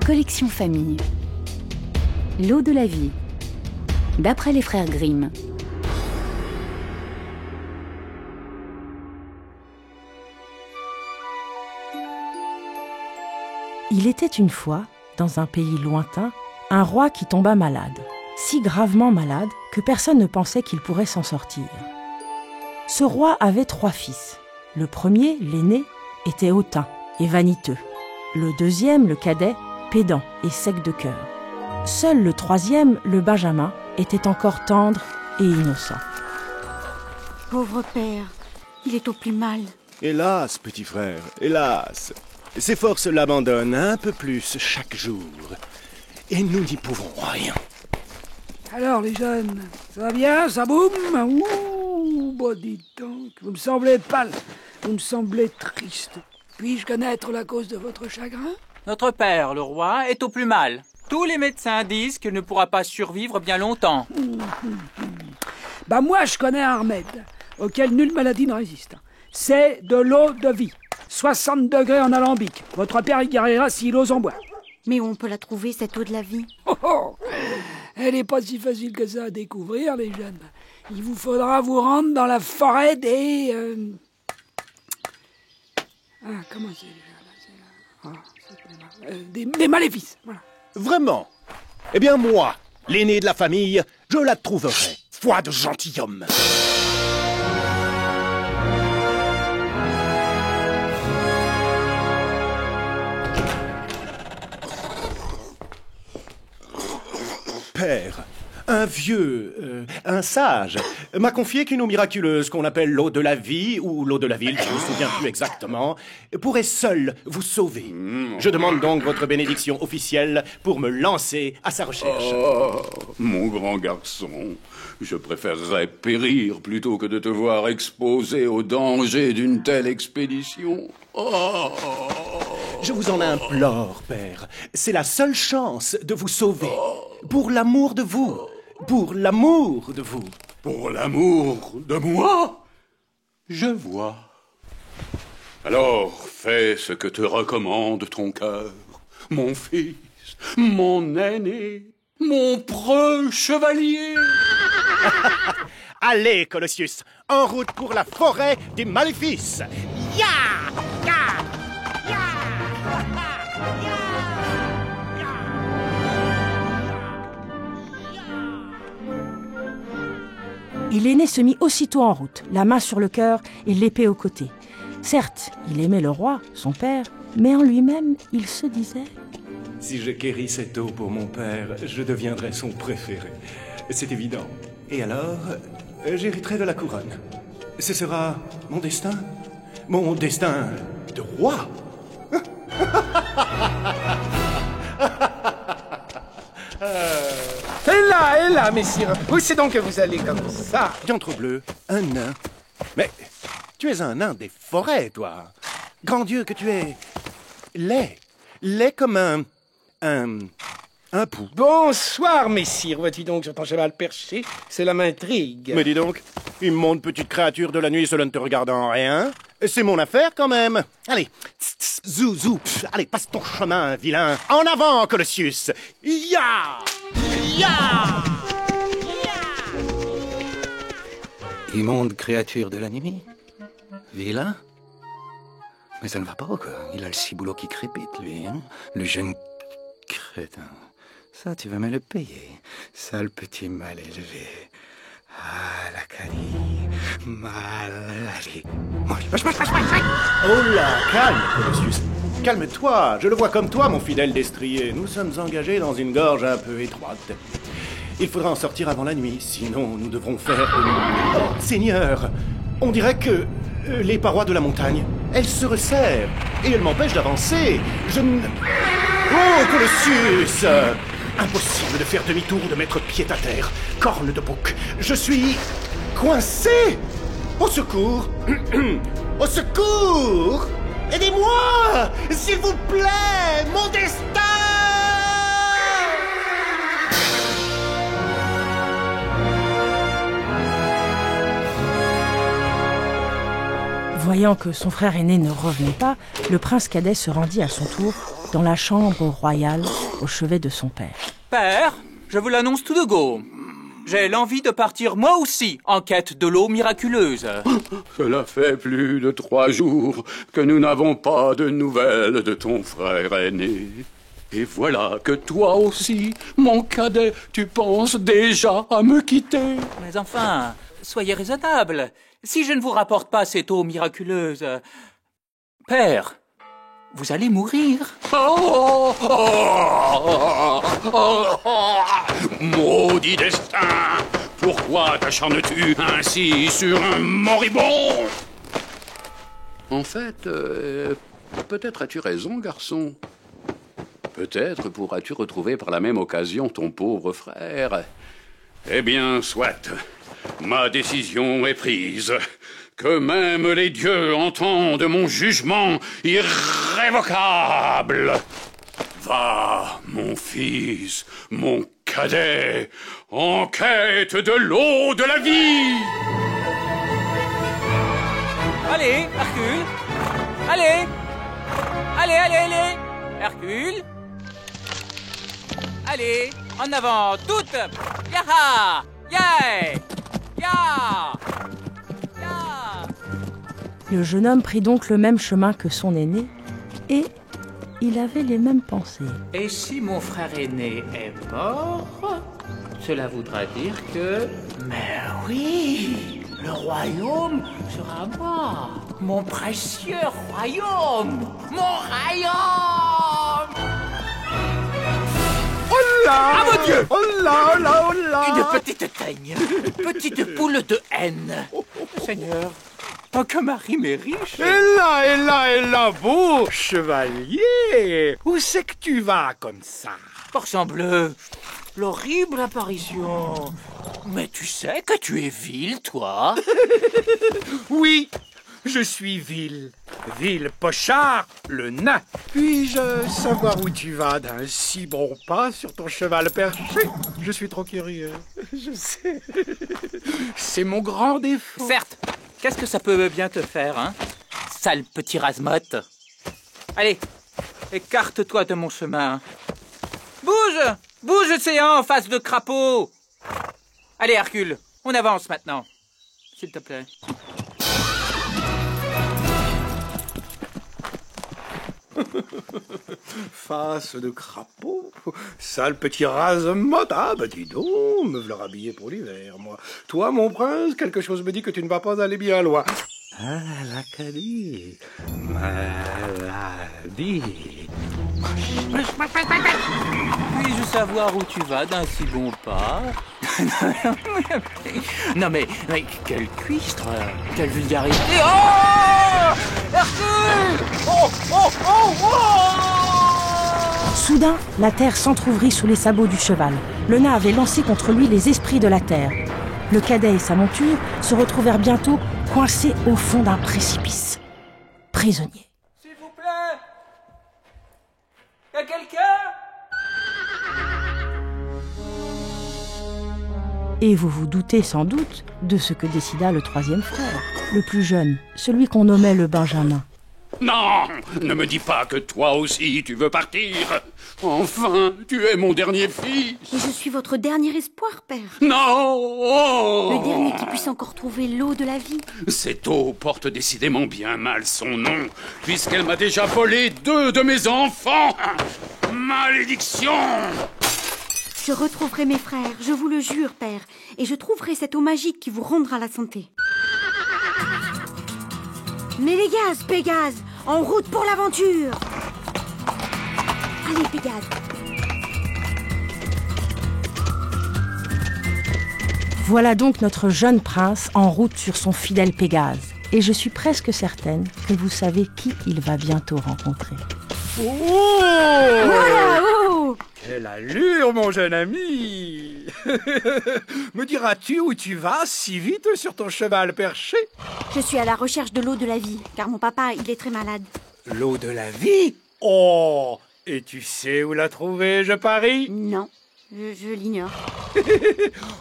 Collection famille. L'eau de la vie. D'après les frères Grimm. Il était une fois, dans un pays lointain, un roi qui tomba malade, si gravement malade que personne ne pensait qu'il pourrait s'en sortir. Ce roi avait 3 fils. Le premier, l'aîné, était hautain et vaniteux. Le deuxième, le cadet, pédant et sec de cœur. Seul le troisième, le benjamin, était encore tendre et innocent. Pauvre père, il est au plus mal. Hélas, petit frère, hélas. Ses forces l'abandonnent un peu plus chaque jour. Et nous n'y pouvons rien. Alors les jeunes, ça va bien, ça boum? Ouh, bah dites donc, vous me semblez pâle, vous me semblez triste. Puis-je connaître la cause de votre chagrin? Notre père, le roi, est au plus mal. Tous les médecins disent qu'il ne pourra pas survivre bien longtemps. Bah moi, je connais un remède auquel nulle maladie ne résiste. C'est de l'eau de vie. 60 degrés en alambic. Votre père y guérira s'il ose en boire. Mais où on peut la trouver, cette eau de la vie? Oh, elle n'est pas si facile que ça à découvrir, les jeunes. Il vous faudra vous rendre dans la forêt des... comment c'est des maléfices, voilà. Vraiment? Eh bien moi, l'aîné de la famille, je la trouverai. Foi de gentilhomme. Père, un vieux, un sage, m'a confié qu'une eau miraculeuse qu'on appelle l'eau de la vie, ou l'eau de la ville, je ne me souviens plus exactement, pourrait seule vous sauver. Je demande donc votre bénédiction officielle pour me lancer à sa recherche. Oh, mon grand garçon, je préférerais périr plutôt que de te voir exposé au danger d'une telle expédition. Oh. Je vous en implore, père. C'est la seule chance de vous sauver. Pour l'amour de vous. Pour l'amour de vous. Pour l'amour de moi? Je vois. Alors, fais ce que te recommande ton cœur, mon fils, mon aîné, mon preux chevalier. Allez, Colossus, en route pour la forêt des maléfices. Ya! Ya! Et l'aîné se mit aussitôt en route, la main sur le cœur et l'épée au côté. Certes, il aimait le roi, son père, mais en lui-même, il se disait... Si je quéris cette eau pour mon père, je deviendrai son préféré. C'est évident. Et alors, j'hériterai de la couronne. Ce sera mon destin de roi. Et là, messire, où c'est donc que vous allez comme ça? Diantre-bleu, un nain. Mais tu es un nain des forêts, toi. Grand Dieu que tu es. Laid comme un pou. Bonsoir, messire. Vois-tu donc, j'entends cheval perché, cela m'intrigue. Mais dis donc, immonde petite créature de la nuit, cela ne te regarde en rien. C'est mon affaire, quand même. Allez, zou, zou, allez, passe ton chemin, vilain. En avant, Colossus. Ya! Ya! Immonde créature de la nuit? Vilain? Mais ça ne va pas, quoi. Il a le ciboulot qui crépite, lui, hein? Le jeune crétin. Ça, tu vas me le payer. Sale petit mal élevé. Ah, l'Acadie. Maladie. Oh là, calme, Colossus. Calme-toi, je le vois comme toi, mon fidèle destrier. Nous sommes engagés dans une gorge un peu étroite. Il faudra en sortir avant la nuit, sinon nous devrons faire... Oh, Seigneur, on dirait que les parois de la montagne, elles se resserrent et elles m'empêchent d'avancer. Je ne... Oh, Colossus! Impossible de faire demi-tour ou de mettre pied à terre. Corne de bouc, je suis... coincé! Au secours! Au secours! Aidez-moi! S'il vous plaît! Mon destin! Voyant que son frère aîné ne revenait pas, le prince cadet se rendit à son tour dans la chambre royale au chevet de son père. Père, je vous l'annonce tout de go. J'ai l'envie de partir moi aussi en quête de l'eau miraculeuse. Cela fait plus de 3 jours que nous n'avons pas de nouvelles de ton frère aîné. Et voilà que toi aussi, mon cadet, tu penses déjà à me quitter. Mais enfin, soyez raisonnable. Si je ne vous rapporte pas cette eau miraculeuse... Père, vous allez mourir. Oh, oh, oh, oh, oh. Maudit destin! Pourquoi t'acharnes-tu ainsi sur un moribond? En fait, peut-être as-tu raison, garçon. Peut-être pourras-tu retrouver par la même occasion ton pauvre frère. Eh bien, soit. Ma décision est prise. Que même les dieux entendent mon jugement irrévocable. Va, mon fils, mon cadet, en quête de l'eau de la vie. Allez, Hercule. Allez. Allez, allez, allez. Hercule. Allez, en avant, toutes. Yaha. Yeah. Ya. Le jeune homme prit donc le même chemin que son aîné et il avait les mêmes pensées. Et si mon frère aîné est mort, cela voudra dire que... Mais oui, le royaume sera moi. Mon précieux royaume. Mon royaume. Oh là! Ah mon Dieu! Oh là, oh là, oh là! Une petite teigne. Petite poule de haine. Seigneur, tant que Marie m'est riche... Et là, beau chevalier! Où c'est que tu vas comme ça? Parsembleu, l'horrible apparition. Mais tu sais que tu es vil, toi? Oui, je suis Villepochard, le nain. Puis-je savoir où tu vas d'un si bon pas sur ton cheval perché? Je suis trop curieux. Je sais. C'est mon grand défaut. Certes. Qu'est-ce que ça peut bien te faire, hein? Sale petit rasmote. Allez, écarte-toi de mon chemin. Bouge! Bouge, séant, face de crapaud! Allez, Hercule, on avance maintenant. S'il te plaît. Face de crapaud, sale petit rase-motte. Ah, bah dis donc, me voilà rhabillé pour l'hiver, moi. Toi, mon prince, quelque chose me dit que tu ne vas pas aller bien loin. Ah, l'Acadie, maladie. Puis-je savoir où tu vas d'un si bon pas? Non mais quel cuistre, quelle vulgarité. Oh! Hercule! Oh! Oh! Oh! Oh! Soudain, la terre s'entr'ouvrit sous les sabots du cheval. Le nain avait lancé contre lui les esprits de la terre. Le cadet et sa monture se retrouvèrent bientôt coincés au fond d'un précipice. Prisonniers. S'il vous plaît! Y a quelqu'un? Et vous vous doutez sans doute de ce que décida le troisième frère, le plus jeune, celui qu'on nommait le Benjamin. Non, ne me dis pas que toi aussi tu veux partir. Enfin, tu es mon dernier fils. Et je suis votre dernier espoir, père. Non! Le dernier qui puisse encore trouver l'eau de la vie. Cette eau porte décidément bien mal son nom, puisqu'elle m'a déjà volé 2 de mes enfants. Malédiction! Je retrouverai mes frères, je vous le jure, père. Et je trouverai cette eau magique qui vous rendra la santé. Mais les gaz, Pégase, en route pour l'aventure! Allez, Pégase. Voilà donc notre jeune prince en route sur son fidèle Pégase. Et je suis presque certaine que vous savez qui il va bientôt rencontrer. Oh! Voilà, oh! Quelle allure, mon jeune ami! Me diras-tu où tu vas si vite sur ton cheval perché? Je suis à la recherche de l'eau de la vie, car mon papa, il est très malade. L'eau de la vie? Oh! Et tu sais où la trouver, je parie? Non, je l'ignore.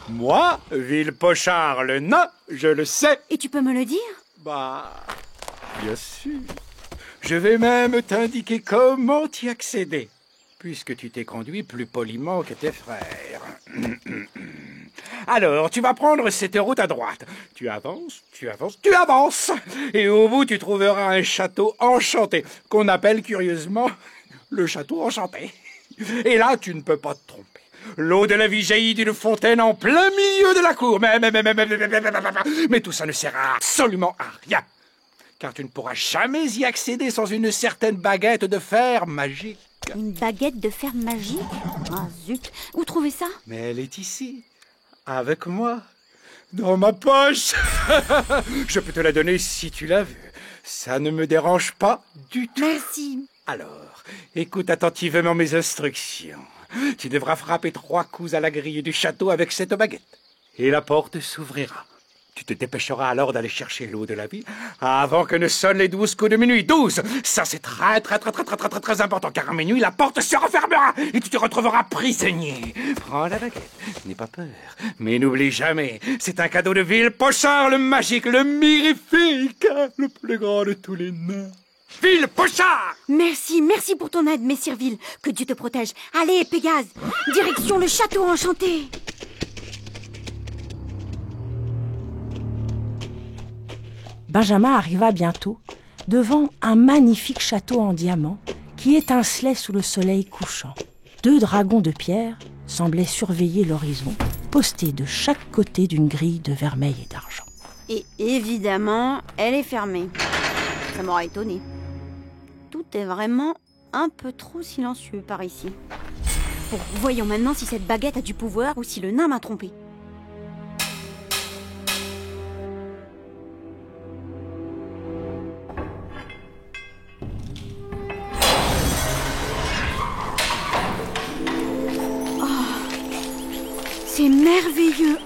Moi, Villepochard le nain, je le sais. Et tu peux me le dire? Bah, bien sûr. Je vais même t'indiquer comment y accéder, puisque tu t'es conduit plus poliment que tes frères. Alors, tu vas prendre cette route à droite. Tu avances, tu avances, tu avances. Et au bout, tu trouveras un château enchanté, qu'on appelle curieusement le château enchanté. Et là, tu ne peux pas te tromper. L'eau de la vie jaillit d'une fontaine en plein milieu de la cour. Mais tout ça ne sert absolument à rien. Car tu ne pourras jamais y accéder sans une certaine baguette de fer magique. Une baguette de fer magique? Ah zut, où trouver ça? Mais elle est ici, avec moi, dans ma poche. Je peux te la donner si tu l'as vue. Ça ne me dérange pas du tout. Merci. Alors, écoute attentivement mes instructions. Tu devras frapper 3 coups à la grille du château avec cette baguette. Et la porte s'ouvrira. Tu te dépêcheras alors d'aller chercher l'eau de la vie avant que ne sonnent les 12 coups de minuit. 12! Ça, c'est très important, car à minuit, la porte se refermera et tu te retrouveras prisonnier. Prends la baguette, n'aie pas peur. Mais n'oublie jamais, c'est un cadeau de Villepochard, le magique, le mirifique, le plus grand de tous les nains. Villepochard! Merci pour ton aide, Messirville. Que Dieu te protège. Allez, Pégase, direction le château enchanté. Benjamin arriva bientôt devant un magnifique château en diamant qui étincelait sous le soleil couchant. 2 dragons de pierre semblaient surveiller l'horizon, postés de chaque côté d'une grille de vermeil et d'argent. Et évidemment, elle est fermée. Ça m'aura étonné. Tout est vraiment un peu trop silencieux par ici. Bon, voyons maintenant si cette baguette a du pouvoir ou si le nain m'a trompé. C'est merveilleux.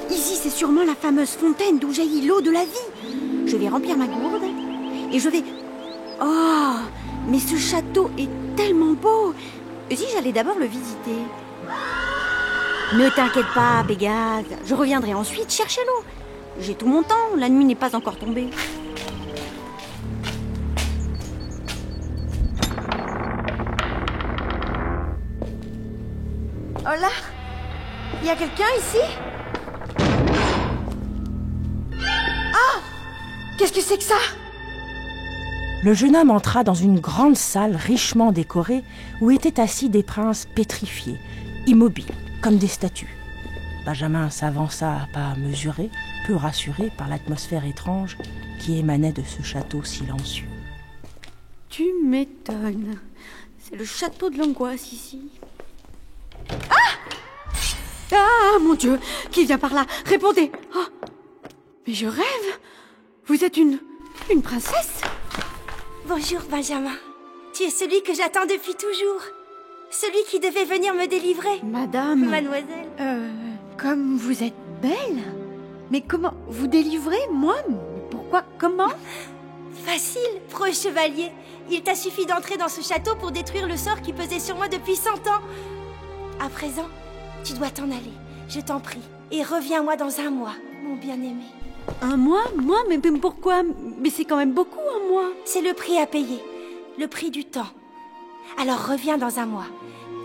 Ici, c'est sûrement la fameuse fontaine d'où jaillit l'eau de la vie. Je vais remplir ma gourde et je vais... Oh, mais ce château est tellement beau. Si j'allais d'abord le visiter. Ne t'inquiète pas, Pégase. Je reviendrai ensuite chercher l'eau. J'ai tout mon temps, la nuit n'est pas encore tombée. Oh là! Il y a quelqu'un ici? Ah! Qu'est-ce que c'est que ça? Le jeune homme entra dans une grande salle richement décorée où étaient assis des princes pétrifiés, immobiles, comme des statues. Benjamin s'avança à pas mesurés, peu rassuré par l'atmosphère étrange qui émanait de ce château silencieux. Tu m'étonnes. C'est le château de l'angoisse ici. Ah, mon Dieu! Qui vient par là? Répondez! Oh, mais je rêve! Vous êtes une princesse? Bonjour, Benjamin. Tu es celui que j'attends depuis toujours. Celui qui devait venir me délivrer. Madame... Mademoiselle. Comme vous êtes belle? Mais comment? Vous délivrez? Moi? Pourquoi? Comment? Facile, preux chevalier. Il t'a suffi d'entrer dans ce château pour détruire le sort qui pesait sur moi depuis 100 ans. À présent, tu dois t'en aller, je t'en prie. Et reviens-moi dans 1 mois, mon bien-aimé. 1 mois? Moi? Mais pourquoi? Mais c'est quand même beaucoup, 1 mois. C'est le prix à payer, le prix du temps. Alors reviens dans 1 mois.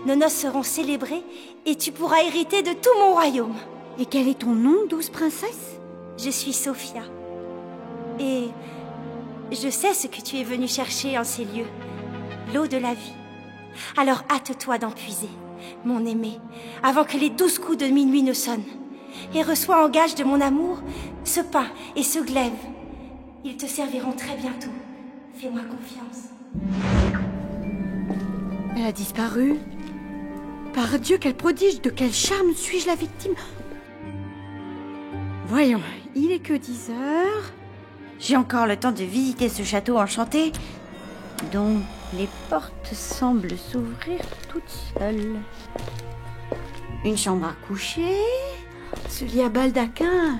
Nos noces seront célébrées et tu pourras hériter de tout mon royaume. Et quel est ton nom, douce princesse? Je suis Sophia. Et je sais ce que tu es venue chercher en ces lieux. L'eau de la vie. Alors hâte-toi d'en puiser, mon aimé, avant que les 12 coups de minuit ne sonnent. Et reçois en gage de mon amour ce pain et ce glaive. Ils te serviront très bientôt. Fais-moi confiance. Elle a disparu. Par Dieu, quel prodige, de quel charme suis-je la victime? Voyons, il est que 10 heures. J'ai encore le temps de visiter ce château enchanté, dont les portes semblent s'ouvrir toutes seules. Une chambre à coucher, ce lit à baldaquin.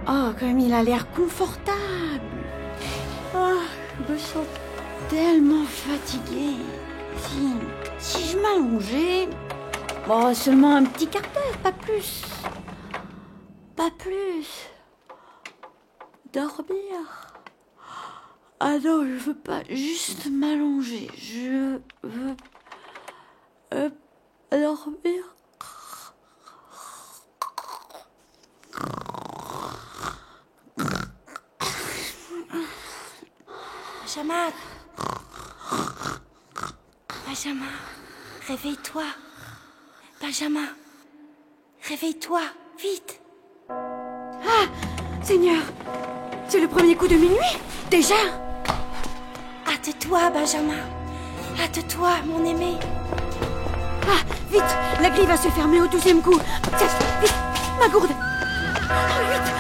Oh, comme il a l'air confortable. Oh, je me sens tellement fatiguée. Si je m'allongeais... Oh, seulement un petit quart d'heure, pas plus. Pas plus. Dormir. Ah non, je veux pas juste m'allonger. Je veux dormir. Benjamin. Benjamin, réveille-toi. Benjamin, réveille-toi, vite. Ah, Seigneur, c'est le premier coup de minuit, déjà. Hâte-toi, Benjamin. Hâte-toi, mon aimé. Ah, vite, la grille va se fermer au 12e coup. Vite, ma gourde. Ah, vite.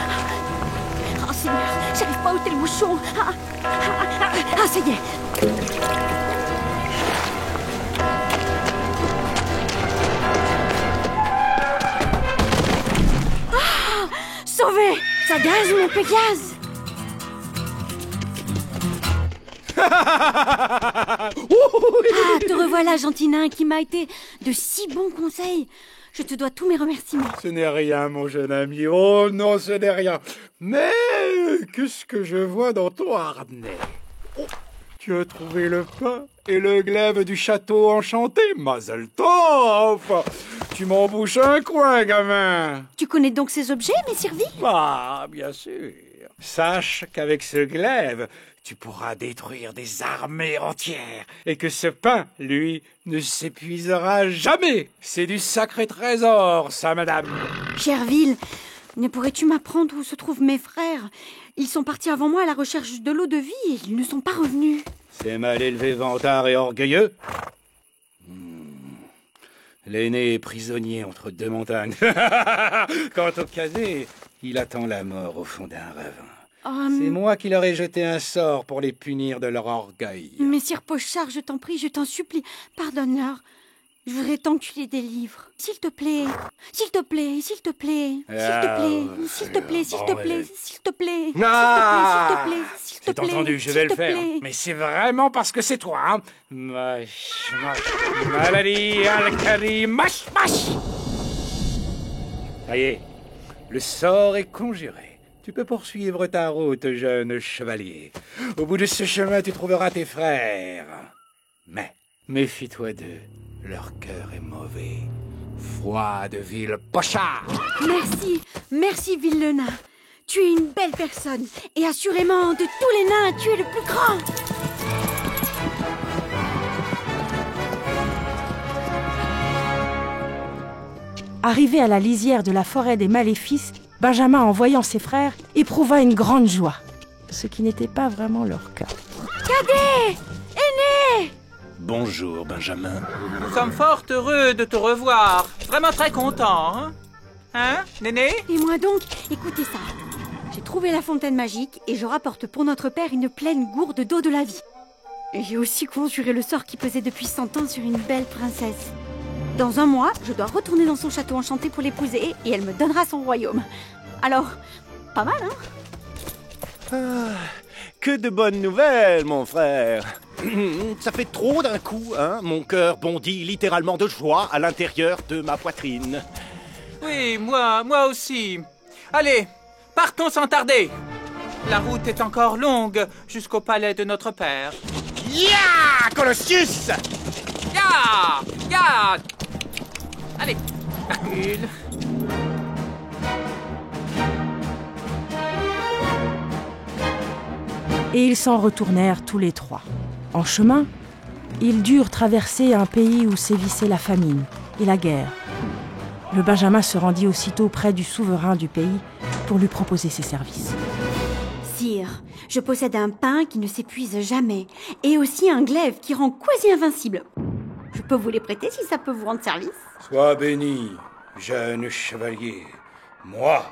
Oh, Seigneur, j'arrive pas à ôter le bouchon. Ah, ça y est. Ah, sauvé. Ça gaze, mon Pégase. Ah, te revoilà, gentil nain, qui m'a été de si bons conseils. Je te dois tous mes remerciements. Ce n'est rien, mon jeune ami. Oh non, ce n'est rien. Mais qu'est-ce que je vois dans ton harnais? Oh, tu as trouvé le pain et le glaive du château enchanté, Mazel Tov. Tu m'embouches un coin, gamin. Tu connais donc ces objets, messire Vil? Ah, bien sûr. Sache qu'avec ce glaive, tu pourras détruire des armées entières et que ce pain, lui, ne s'épuisera jamais. C'est du sacré trésor, ça, madame. Cherville, ne pourrais-tu m'apprendre où se trouvent mes frères? Ils sont partis avant moi à la recherche de l'eau de vie et ils ne sont pas revenus. C'est mal élevé, vantard et orgueilleux. L'aîné est prisonnier entre deux montagnes. Quant au cadet, il attend la mort au fond d'un ravin. C'est moi qui leur ai jeté un sort pour les punir de leur orgueil. Messire Pochard, je t'en prie, je t'en supplie, pardonne-leur. Je voudrais tant que tu les délivres. S'il te plaît, s'il te plaît, s'il te plaît, s'il te plaît, s'il te plaît, s'il te plaît, s'il te plaît, s'il te plaît, s'il te plaît, s'il te plaît. J'ai entendu, je vais le faire. Mais c'est vraiment parce que c'est toi, hein. Maladie, alcali, mâche. Ça y est, le sort est conjuré. Tu peux poursuivre ta route, jeune chevalier. Au bout de ce chemin, tu trouveras tes frères. Mais méfie-toi d'eux. Leur cœur est mauvais. Froid de ville Pochard. Merci, Vil le nain. Tu es une belle personne. Et assurément, de tous les nains, tu es le plus grand. Arrivé à la lisière de la forêt des maléfices, Benjamin, en voyant ses frères, éprouva une grande joie, ce qui n'était pas vraiment leur cas. Cadet! Aîné! Bonjour, Benjamin. Nous sommes fort heureux de te revoir. Vraiment très contents, hein? Hein, Néné? Et moi donc, écoutez ça. J'ai trouvé la fontaine magique et je rapporte pour notre père une pleine gourde d'eau de la vie. Et j'ai aussi conjuré le sort qui pesait depuis 100 ans sur une belle princesse. Dans 1 mois, je dois retourner dans son château enchanté pour l'épouser et elle me donnera son royaume. Alors, pas mal, hein? Ah, que de bonnes nouvelles, mon frère. Ça fait trop d'un coup, hein. Mon cœur bondit littéralement de joie à l'intérieur de ma poitrine. Oui, moi aussi. Allez, partons sans tarder. La route est encore longue jusqu'au palais de notre père. Ya, Colossus! Ya! Allez, Hercule. Et ils s'en retournèrent tous les trois. En chemin, ils durent traverser un pays où sévissait la famine et la guerre. Le Benjamin se rendit aussitôt près du souverain du pays pour lui proposer ses services. Sire, je possède un pain qui ne s'épuise jamais et aussi un glaive qui rend quasi invincible. Je peux vous les prêter si ça peut vous rendre service. Sois béni, jeune chevalier. Moi,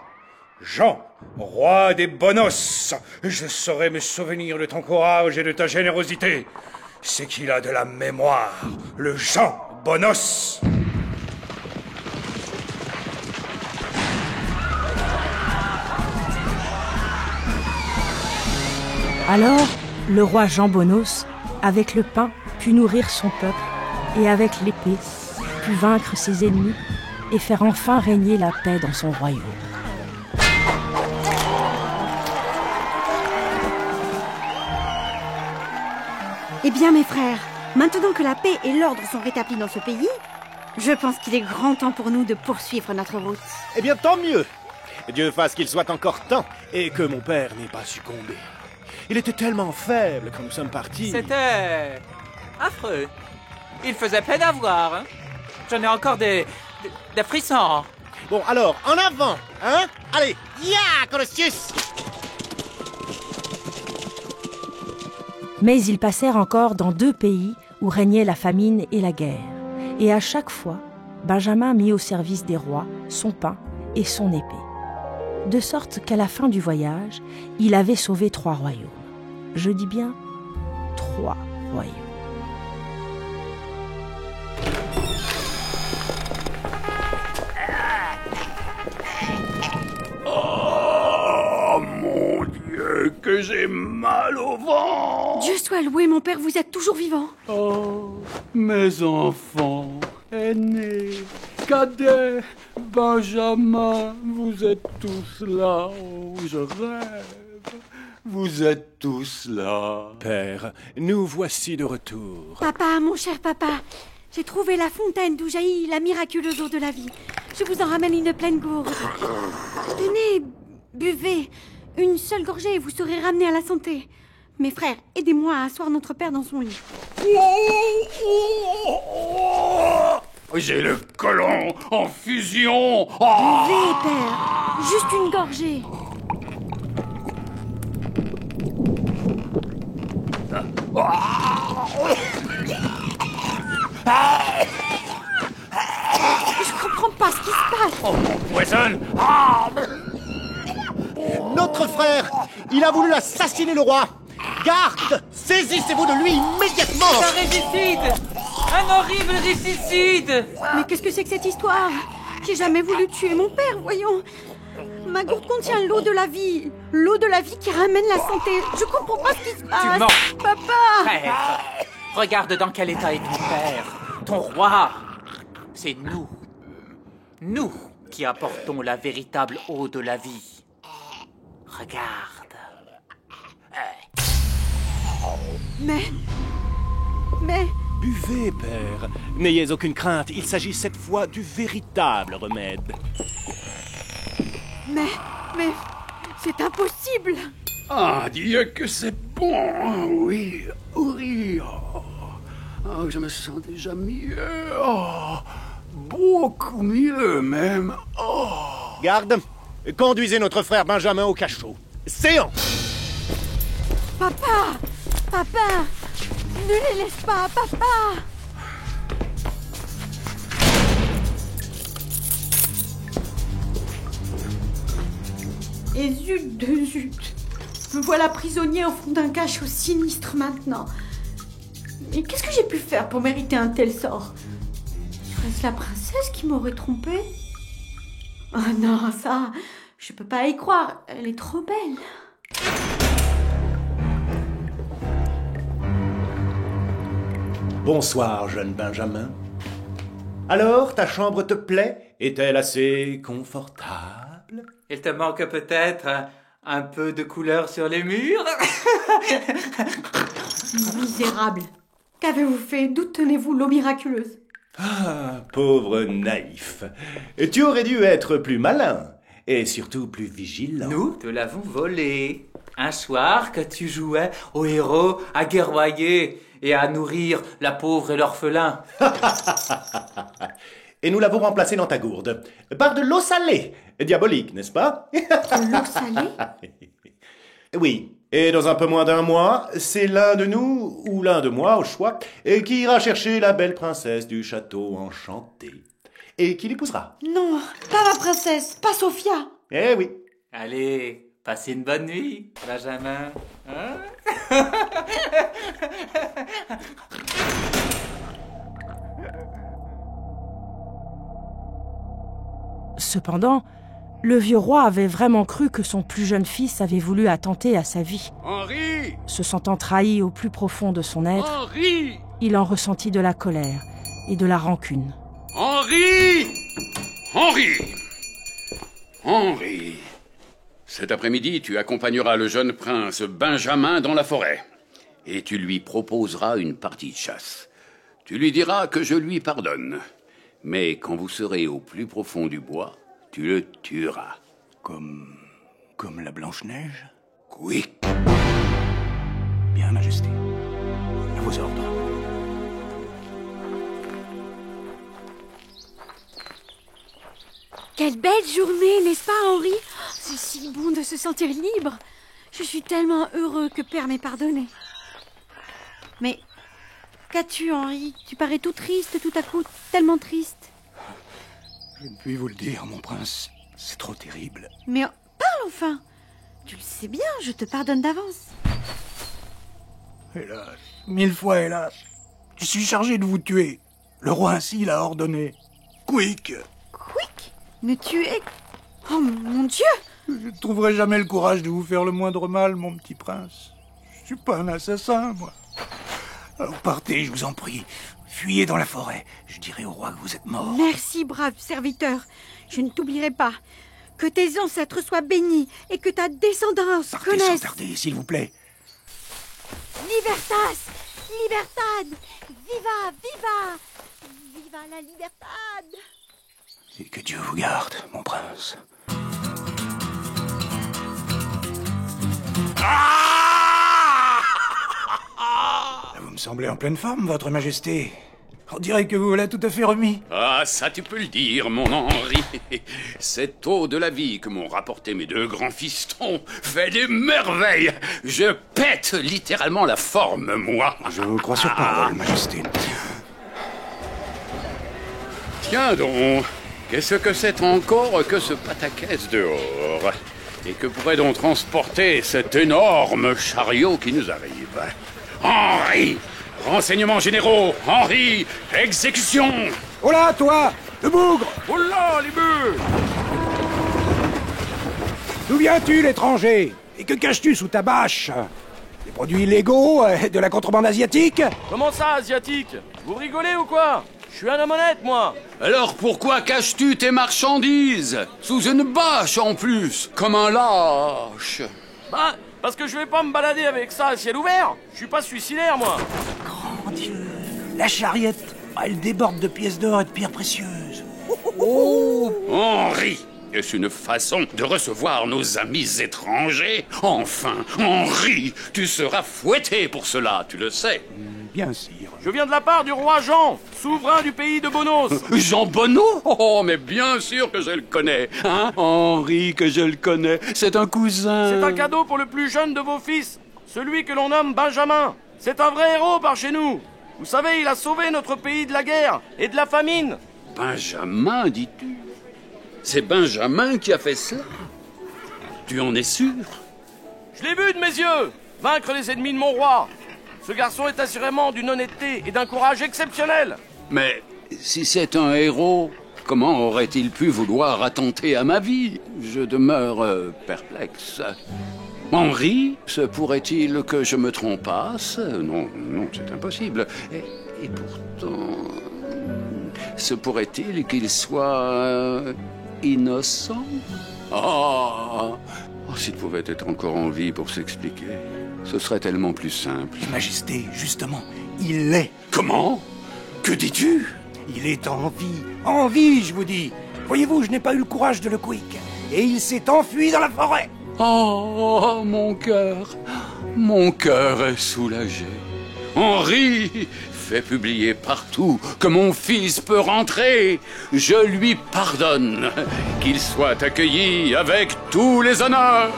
Jean, roi des Bonos, je saurai me souvenir de ton courage et de ta générosité. C'est qu'il a de la mémoire, le Jean Bonos. Alors, le roi Jean Bonos, avec le pain, put nourrir son peuple, et avec l'épée, put vaincre ses ennemis et faire enfin régner la paix dans son royaume. Eh bien, mes frères, maintenant que la paix et l'ordre sont rétablis dans ce pays, je pense qu'il est grand temps pour nous de poursuivre notre route. Eh bien, tant mieux. Dieu fasse qu'il soit encore temps et que mon père n'ait pas succombé. Il était tellement faible quand nous sommes partis. C'était affreux. Il faisait peine à voir. Hein. J'en ai encore des frissons. Bon, alors, en avant, hein? Allez, ya, Colossus! Mais ils passèrent encore dans 2 pays où régnait la famine et la guerre. Et à chaque fois, Benjamin mit au service des rois son pain et son épée. De sorte qu'à la fin du voyage, il avait sauvé 3 royaumes. Je dis bien 3 royaumes. Oh mon Dieu, que j'ai mal au ventre! Dieu soit loué, mon père, vous êtes toujours vivant. Oh, mes enfants, aînés, cadets, Benjamin, vous êtes tous là. Oh, je rêve. Vous êtes tous là. Père, nous voici de retour. Papa, mon cher papa, j'ai trouvé la fontaine d'où jaillit la miraculeuse eau de la vie. Je vous en ramène une pleine gourde. Tenez, buvez. Une seule gorgée et vous serez ramenés à la santé. Mes frères, aidez-moi à asseoir notre père dans son lit. J'ai le côlon en fusion. Buvez, père. Juste une gorgée. Je comprends pas ce qui se passe. Oh, mon poisson. Notre frère, il a voulu assassiner le roi. Garde, saisissez-vous de lui immédiatement. Un régicide. Un horrible régicide. Mais qu'est-ce que c'est que cette histoire? J'ai jamais voulu tuer mon père, voyons. Ma gourde contient l'eau de la vie. L'eau de la vie qui ramène la santé. Je comprends pas ce qui se passe. Tu mens. Papa. Frère, regarde dans quel état est ton père. Ton roi. C'est nous. Nous qui apportons la véritable eau de la vie. Regarde. Mais... Buvez, père. N'ayez aucune crainte, il s'agit cette fois du véritable remède. Mais... c'est impossible. Ah, Dieu que c'est bon. Oui, oui. Oh, je me sens déjà mieux. Oh, beaucoup mieux même. Oh. Garde, conduisez notre frère Benjamin au cachot. Séant. Papa. Papa. Ne les laisse pas, papa. Et zut de zut. Me voilà prisonnier au fond d'un cachot sinistre maintenant. Mais qu'est-ce que j'ai pu faire pour mériter un tel sort? Serait-ce la princesse qui m'aurait trompée? Oh non, ça, je peux pas y croire. Elle est trop belle. Bonsoir, jeune Benjamin. Alors, ta chambre te plaît? Est-elle assez confortable? Il te manque peut-être un peu de couleur sur les murs? Misérable. Qu'avez-vous fait? D'où tenez-vous l'eau miraculeuse? Ah, pauvre naïf. Tu aurais dû être plus malin. Et surtout plus vigilant. Nous te l'avons volé. Un soir que tu jouais au héros à guerroyer et à nourrir la pauvre et l'orphelin. Et nous l'avons remplacé dans ta gourde. Par de l'eau salée. Diabolique, n'est-ce pas? De l'eau salée? Oui. Et dans un peu moins d'un mois, c'est l'un de nous, ou l'un de moi, au choix, qui ira chercher la belle princesse du château enchanté. Et qui l'épousera. Non, pas la princesse, pas Sophia. Eh oui. Allez, passez une bonne nuit, Benjamin. Hein? Cependant, le vieux roi avait vraiment cru que son plus jeune fils avait voulu attenter à sa vie. Henri! Se sentant trahi au plus profond de son être, Henri! il en ressentit de la colère et de la rancune. Henri! Henri! Henri! Cet après-midi, tu accompagneras le jeune prince Benjamin dans la forêt. et tu lui proposeras une partie de chasse. Tu lui diras que je lui pardonne. Mais quand vous serez au plus profond du bois, tu le tueras. Comme la Blanche-Neige? Oui. Bien, Majesté. À vos ordres. Quelle belle journée, n'est-ce pas, Henri? C'est si bon de se sentir libre. Je suis tellement heureux que Père m'ait pardonné. Mais qu'as-tu, Henri? Tu parais tout triste tout à coup, tellement triste. Je ne puis vous le dire, mon prince. C'est trop terrible. Mais parle enfin. Tu le sais bien, je te pardonne d'avance. Hélas, 1000 fois hélas. Je suis chargé de vous tuer. Le roi ainsi l'a ordonné. Quick! Quick? Me tuer? Oh mon Dieu! Je ne trouverai jamais le courage de vous faire le moindre mal, mon petit prince. Je suis pas un assassin, moi. Alors partez, je vous en prie. Fuyez dans la forêt. Je dirai au roi que vous êtes mort. Merci, brave serviteur. Je ne t'oublierai pas. Que tes ancêtres soient bénis et que ta descendance Partez connaisse... sans tarder, s'il vous plaît. Libertas! Libertad! Viva! Viva! Viva la libertad! Et que Dieu vous garde, mon prince. Vous me semblez en pleine forme, votre majesté. On dirait que vous voilà tout à fait remis. Ah, ça tu peux le dire, mon Henri. Cette eau de la vie que m'ont rapporté mes deux grands fistons fait des merveilles. Je pète littéralement la forme, moi. Je vous crois sur parole, majesté. Tiens donc, qu'est-ce que c'est encore que ce pataquès dehors? Et que pourrait donc transporter cet énorme chariot qui nous arrive? Henri! Renseignements généraux! Henri! Exécution! Oh là, toi! Le bougre! Oh là, les bœufs! D'où viens-tu, l'étranger? Et que caches-tu sous ta bâche? Des produits illégaux? De la contrebande asiatique? Comment ça, asiatique? Vous rigolez ou quoi? Je suis un homme honnête, moi. Alors pourquoi caches-tu tes marchandises? Sous une bâche en plus, comme un lâche. Bah, parce que je vais pas me balader avec ça à ciel ouvert. Je suis pas suicidaire, moi. Grand Dieu! La charriette, elle déborde de pièces d'or et de pierres précieuses. Oh! Henri! Est-ce une façon de recevoir nos amis étrangers? Enfin, Henri, tu seras fouetté pour cela, tu le sais. Bien, sire. Je viens de la part du roi Jean, souverain du pays de Bonos. Jean Bonneau? Oh, mais bien sûr que je le connais. Hein? Henri, que je le connais. C'est un cousin. C'est un cadeau pour le plus jeune de vos fils, celui que l'on nomme Benjamin. C'est un vrai héros par chez nous. Vous savez, il a sauvé notre pays de la guerre et de la famine. Benjamin, dis-tu? C'est Benjamin qui a fait cela? Tu en es sûr? Je l'ai vu de mes yeux, vaincre les ennemis de mon roi. Ce garçon est assurément d'une honnêteté et d'un courage exceptionnel. Mais si c'est un héros, comment aurait-il pu vouloir attenter à ma vie? Je demeure perplexe. Henri, se pourrait-il que je me trompasse? Non, c'est impossible. Et pourtant, se pourrait-il qu'il soit innocent? Oh, s'il pouvait être encore en vie pour s'expliquer, ce serait tellement plus simple. Majesté, justement, il l'est. Comment? Que dis-tu? Il est en vie. En vie, je vous dis. Voyez-vous, je n'ai pas eu le courage de le quick. Et il s'est enfui dans la forêt. Oh, mon cœur est soulagé. Henri, fais publier partout que mon fils peut rentrer. Je lui pardonne, qu'il soit accueilli avec tous les honneurs.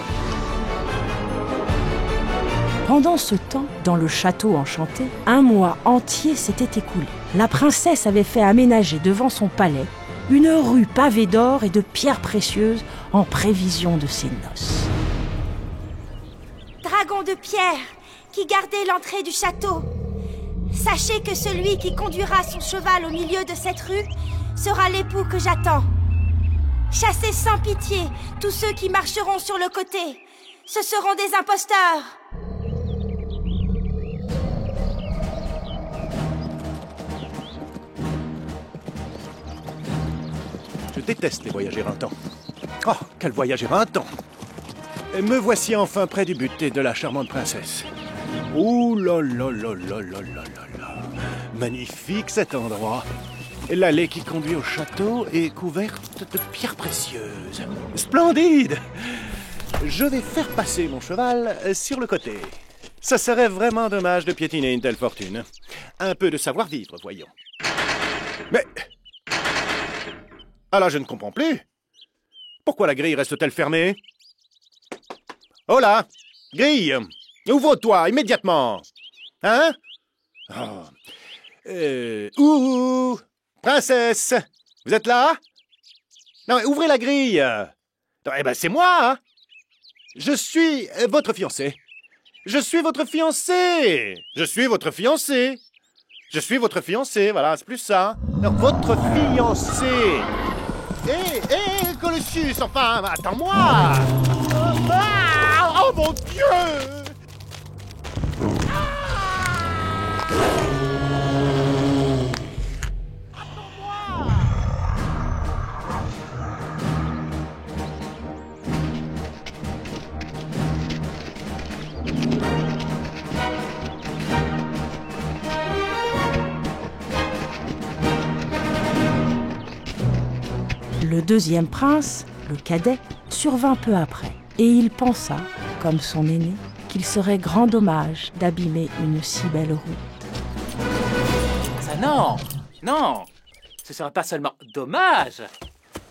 Pendant ce temps, dans le château enchanté, un mois entier s'était écoulé. La princesse avait fait aménager devant son palais une rue pavée d'or et de pierres précieuses en prévision de ses noces. Dragon de pierre, qui gardait l'entrée du château, sachez que celui qui conduira son cheval au milieu de cette rue sera l'époux que j'attends. Chassez sans pitié tous ceux qui marcheront sur le côté. Ce seront des imposteurs. Je déteste les voyages éreintants. Oh, quel voyage éreintant! Me voici enfin près du but et de la charmante princesse. Ouh là là là là là là là là. Magnifique cet endroit. L'allée qui conduit au château est couverte de pierres précieuses. Splendide! Je vais faire passer mon cheval sur le côté. Ça serait vraiment dommage de piétiner une telle fortune. Un peu de savoir-vivre, voyons. Mais... ah là, je ne comprends plus. Pourquoi la grille reste-t-elle fermée? Oh là! Grille! Ouvre-toi, immédiatement! Hein? Oh. Princesse! Vous êtes là? Non, mais ouvrez la grille! Non, eh ben, c'est moi, hein? Je suis votre fiancé. Je suis votre fiancé! Je suis votre fiancé! Je suis votre fiancé, voilà, c'est plus ça. Non, votre fiancé! Hé, Colossus, enfin, attends-moi! Oh mon Dieu! Le deuxième prince, le cadet, survint peu après, et il pensa, comme son aîné, qu'il serait grand dommage d'abîmer une si belle route. Ça non, non, ce serait pas seulement dommage,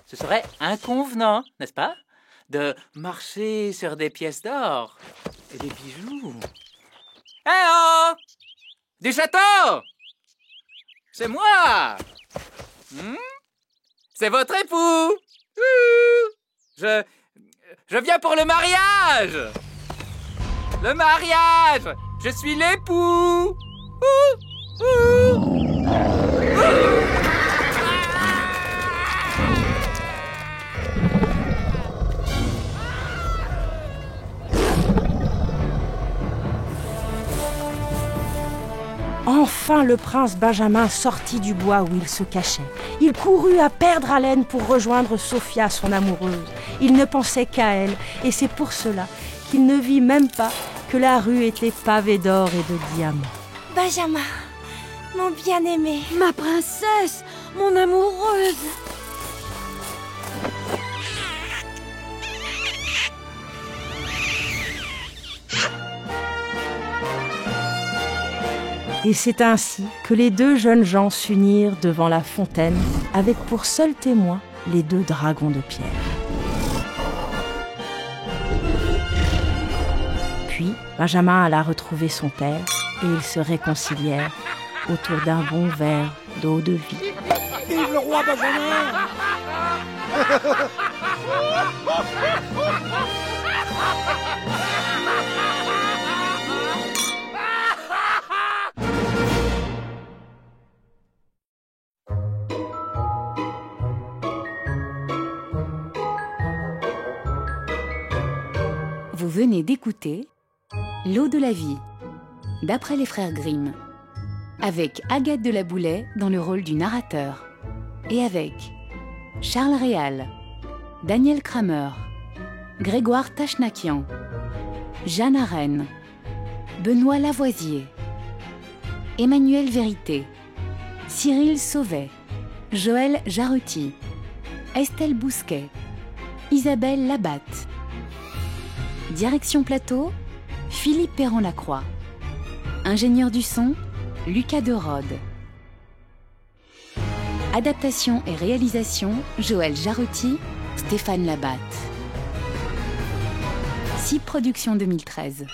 ce serait inconvenant, n'est-ce pas, de marcher sur des pièces d'or et des bijoux. Eh oh! Du château! C'est moi! C'est votre époux! Je viens pour le mariage! Le mariage! Je suis l'époux! Enfin, le prince Benjamin sortit du bois où il se cachait. Il courut à perdre haleine pour rejoindre Sophia, son amoureuse. Il ne pensait qu'à elle, et c'est pour cela qu'il ne vit même pas que la rue était pavée d'or et de diamants. Benjamin, mon bien-aimé. Ma princesse, mon amoureuse. Et c'est ainsi que les deux jeunes gens s'unirent devant la fontaine avec pour seul témoin les deux dragons de pierre. Puis Benjamin alla retrouver son père et ils se réconcilièrent autour d'un bon verre d'eau de vie. Vive le roi Benjamin! Vous venez d'écouter L'eau de la vie, d'après les frères Grimm, avec Agathe de la Boulaye dans le rôle du narrateur, et avec Charles Réal, Daniel Kramer, Grégoire Tachnakian, Jeanne Arène, Benoît Lavoisier, Emmanuel Vérité, Cyril Sauvet, Joël Jaruti, Estelle Bousquet, Isabelle Labatte. Direction plateau, Philippe Perron-Lacroix. Ingénieur du son, Lucas Derode. Adaptation et réalisation, Joël Jaruti, Stéphane Labatte. CIP Productions 2013.